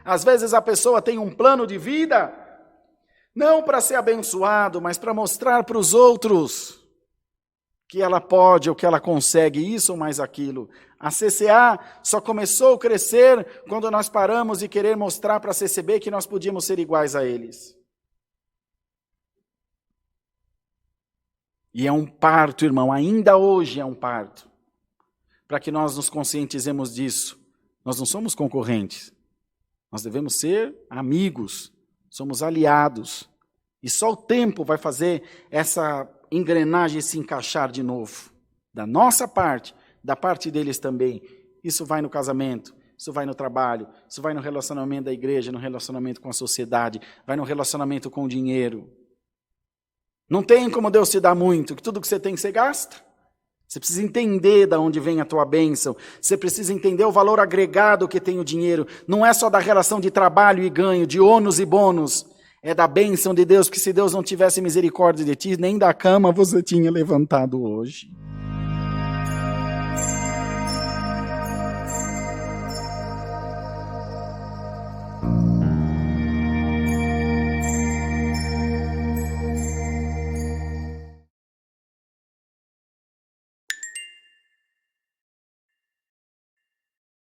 Às vezes a pessoa tem um plano de vida, não para ser abençoado, mas para mostrar para os outros que ela pode ou que ela consegue isso ou mais aquilo. A CCA só começou a crescer quando nós paramos de querer mostrar para a CCB que nós podíamos ser iguais a eles. E é um parto, irmão, ainda hoje é um parto, para que nós nos conscientizemos disso. Nós não somos concorrentes. Nós devemos ser amigos, somos aliados. E só o tempo vai fazer essa engrenagem se encaixar de novo. Da nossa parte, da parte deles também. Isso vai no casamento, isso vai no trabalho, isso vai no relacionamento da igreja, no relacionamento com a sociedade, vai no relacionamento com o dinheiro. Não tem como Deus te dar muito, que tudo que você tem, você gasta. Você precisa entender de onde vem a tua bênção. Você precisa entender o valor agregado que tem o dinheiro. Não é só da relação de trabalho e ganho, de ônus e bônus. É da bênção de Deus, porque se Deus não tivesse misericórdia de ti, nem da cama você tinha levantado hoje.